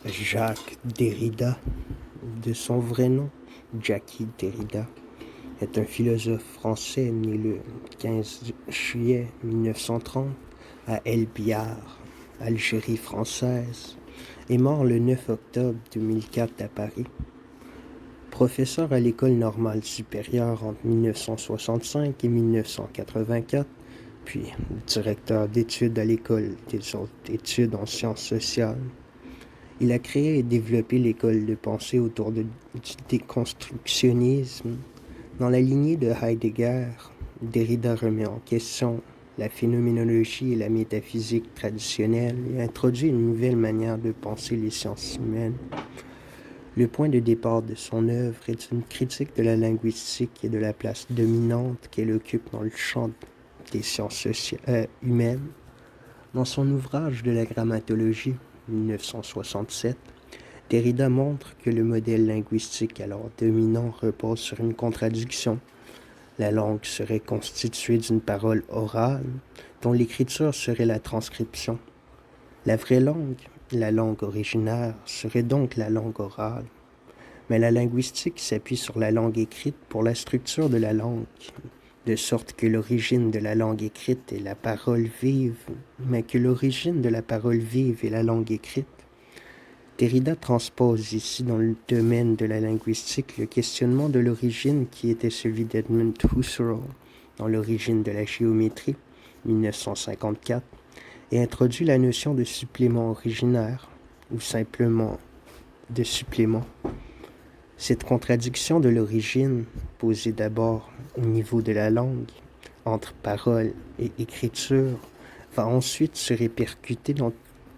Jacques Derrida, de son vrai nom, Jackie Derrida, est un philosophe français né le 15 juillet 1930 à El Biar, Algérie française, et mort le 9 octobre 2004 à Paris. Professeur à l'École normale supérieure entre 1965 et 1984, puis directeur d'études à l'École des hautes études en sciences sociales. Il a créé et développé l'école de pensée autour du déconstructionnisme. Dans la lignée de Heidegger, Derrida remet en question la phénoménologie et la métaphysique traditionnelle et introduit une nouvelle manière de penser les sciences humaines. Le point de départ de son œuvre est une critique de la linguistique et de la place dominante qu'elle occupe dans le champ des sciences humaines. Dans son ouvrage de la grammatologie, 1967, Derrida montre que le modèle linguistique alors dominant repose sur une contradiction. La langue serait constituée d'une parole orale, dont l'écriture serait la transcription. La vraie langue, la langue originaire, serait donc la langue orale. Mais la linguistique s'appuie sur la langue écrite pour la structure de la langue, de sorte que l'origine de la langue écrite est la parole vive, mais que l'origine de la parole vive est la langue écrite. Derrida transpose ici dans le domaine de la linguistique le questionnement de l'origine qui était celui d'Edmund Husserl dans l'origine de la géométrie, 1954, et introduit la notion de supplément originaire, ou simplement de supplément. Cette contradiction de l'origine, posée d'abord au niveau de la langue, entre parole et écriture, va ensuite se répercuter dans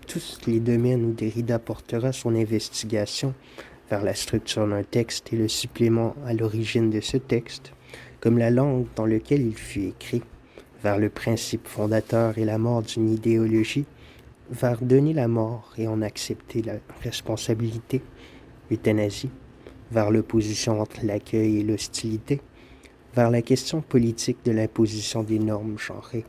tous les domaines où Derrida portera son investigation vers la structure d'un texte et le supplément à l'origine de ce texte, comme la langue dans laquelle il fut écrit, vers le principe fondateur et la mort d'une idéologie, vers donner la mort et en accepter la responsabilité, euthanasie, vers l'opposition entre l'accueil et l'hostilité, vers la question politique de l'imposition des normes genrées.